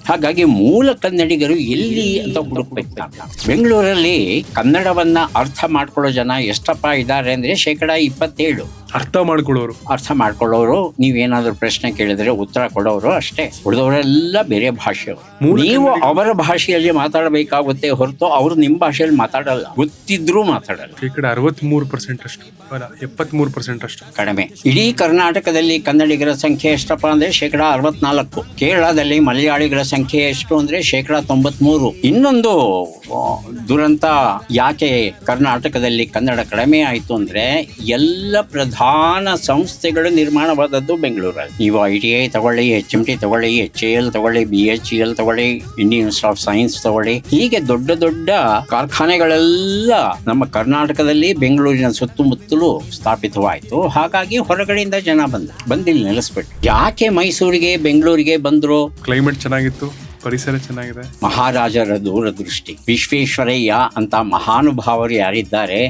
ಹಾಗಾಗಿ ಮೂಲ ಕನ್ನಡಿಗರು ಎಲ್ಲಿ ಅಂತ ಹುಡುಕ್ಬೇಕು. ಬೆಂಗಳೂರಲ್ಲಿ ಕನ್ನಡವನ್ನ ಅರ್ಥ ಮಾಡ್ಕೊಳ್ಳೋ ಜನ ಎಷ್ಟಪ್ಪ ಇದ್ದಾರೆ ಅಂದ್ರೆ 27%. ಅರ್ಥ ಮಾಡ್ಕೊಳ್ಳೋರು ನೀವೇನಾದ್ರೂ ಪ್ರಶ್ನೆ ಕೇಳಿದ್ರೆ ಉತ್ತರ ಕೊಡೋರು ಅಷ್ಟೇ. ಉಳಿದವರೆಲ್ಲ ಬೇರೆ ಭಾಷೆಯವರು. ನೀವು ಅವರ ಭಾಷೆಯಲ್ಲಿ ಮಾತಾಡಬೇಕಾಗುತ್ತೆ ಹೊರತು ಅವರು ನಿಮ್ಮ ಭಾಷೆಯಲ್ಲಿ ಮಾತಾಡಲ್ಲ, ಗೊತ್ತಿದ್ರೂ ಮಾತಾಡಲ್ಲ. 63% ಅಷ್ಟು, 73% ಅಷ್ಟು ಕಡಿಮೆ. ಇಡೀ ಕರ್ನಾಟಕದಲ್ಲಿ ಕನ್ನಡಿಗರ ಸಂಖ್ಯೆ ಎಷ್ಟಪ್ಪ ಅಂದ್ರೆ 64%. ಕೇರಳದಲ್ಲಿ ಮಲಯಾಳಿಗರ ಸಂಖ್ಯೆ ಎಷ್ಟು ಅಂದ್ರೆ 93%. ಇನ್ನೊಂದು ದುರಂತ ಯಾಕೆ ಕರ್ನಾಟಕದಲ್ಲಿ ಕನ್ನಡ ಕಡಿಮೆ ಆಯ್ತು ಅಂದ್ರೆ ಎಲ್ಲ ಪ್ರಧಾನ ಸಂಸ್ಥೆಗಳು ನಿರ್ಮಾಣವಾದದ್ದು ಬೆಂಗಳೂರಲ್ಲಿ. ನೀವು ITI ತಗೊಳ್ಳಿ, HMT ತಗೊಳ್ಳಿ, HAL ತಗೊಳ್ಳಿ, BHEL ತಗೊಳ್ಳಿ, ಇಂಡಿಯನ್ ಇನ್ಸ್ಟಿಟ್ಯೂಟ್ ಆಫ್ ಸೈನ್ಸ್ ತಗೊಳ್ಳಿ, ಹೀಗೆ ದೊಡ್ಡ ದೊಡ್ಡ ಕಾರ್ಖಾನೆಗಳೆಲ್ಲ ನಮ್ಮ ಕರ್ನಾಟಕದಲ್ಲಿ ಬೆಂಗಳೂರಿನ ಸುತ್ತಮುತ್ತಲೂ ಸ್ಥಾಪಿತವಾಯಿತು. ಹಾಗಾಗಿ ಹೊರಗಡೆಯಿಂದ ಜನ ಬಂದಿಲ್ಲಿ ನೆಲೆಸ್ಬಿಟ್ಟು. ಯಾಕೆ ಮೈಸೂರಿಗೆ ಬೆಂಗಳೂರಿಗೆ ಬಂದ್ರು? ಕ್ಲೈಮೇಟ್ ಚೆನ್ನಾಗಿತ್ತು, ಪರಿಸರ ಚೆನ್ನಾಗಿದೆ. ಮಹಾರಾಜರ ದೂರದೃಷ್ಟಿ. ವಿಶ್ವೇಶ್ವರಯ್ಯ ಅಂತ ಮಹಾನುಭಾವರು ಯಾರಿದ್ದಾರೆ,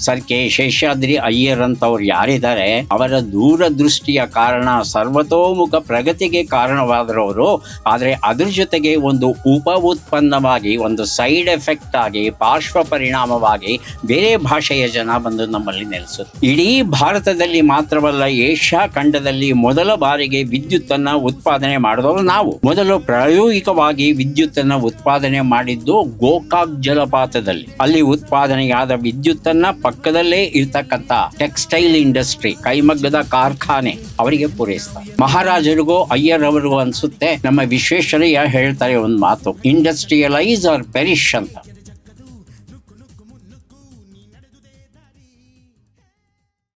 ಸರ್ ಕೆ ಶೇಷಾದ್ರಿ ಅಯ್ಯರ್ ಅಂತವ್ರು ಯಾರಿದ್ದಾರೆ, ಅವರ ದೂರದೃಷ್ಟಿಯ ಕಾರಣ ಸರ್ವತೋಮುಖ ಪ್ರಗತಿಗೆ ಕಾರಣವಾದರವರು. ಆದರೆ ಅದ್ರ ಜೊತೆಗೆ ಒಂದು ಉಪ ಉತ್ಪನ್ನವಾಗಿ, ಒಂದು ಸೈಡ್ ಎಫೆಕ್ಟ್ ಆಗಿ, ಪಾರ್ಶ್ವ ಪರಿಣಾಮವಾಗಿ ಬೇರೆ ಭಾಷೆಯ ಜನ ಬಂದು ನಮ್ಮಲ್ಲಿ ನೆಲೆಸುತ್ತೆ. ಇಡೀ ಭಾರತದಲ್ಲಿ ಮಾತ್ರವಲ್ಲ, ಏಷ್ಯಾ ಖಂಡದಲ್ಲಿ ಮೊದಲ ಬಾರಿಗೆ ವಿದ್ಯುತ್ತನ್ನ ಉತ್ಪಾದನೆ ಮಾಡಿದವರು ನಾವು. ಮೊದಲು ಪ್ರಾಯೋಗಿಕವಾಗಿ ವಿದ್ಯುತ್ತನ್ನ ಉತ್ಪಾದನೆ ಮಾಡಿದ್ದು ಗೋಕಾಕ್ ಜಲಪಾತದಲ್ಲಿ. ಅಲ್ಲಿ ಉತ್ಪಾದನೆಯಾದ ವಿದ್ಯುತ್ತನ್ನ ಪಕ್ಕದಲ್ಲೇ ಇರ್ತಕ್ಕಂಥ ಟೆಕ್ಸ್ಟೈಲ್ ಇಂಡಸ್ಟ್ರಿ, ಕೈಮಗ್ಗದ ಕಾರ್ಖಾನೆ ಅವರಿಗೆ ಪೂರೈಸ್ತಾರೆ. ಮಹಾರಾಜರಿಗೂ ಅಯ್ಯರ್ ಅವರಿಗೂ ಅನ್ಸುತ್ತೆ, ನಮ್ಮ ವಿಶ್ವೇಶ್ವರಯ್ಯ ಹೇಳ್ತಾರೆ ಒಂದು ಮಾತು, ಇಂಡಸ್ಟ್ರಿಯಲೈಸ್ ಆರ್ ಪೆರಿಶ್ ಅಂತ.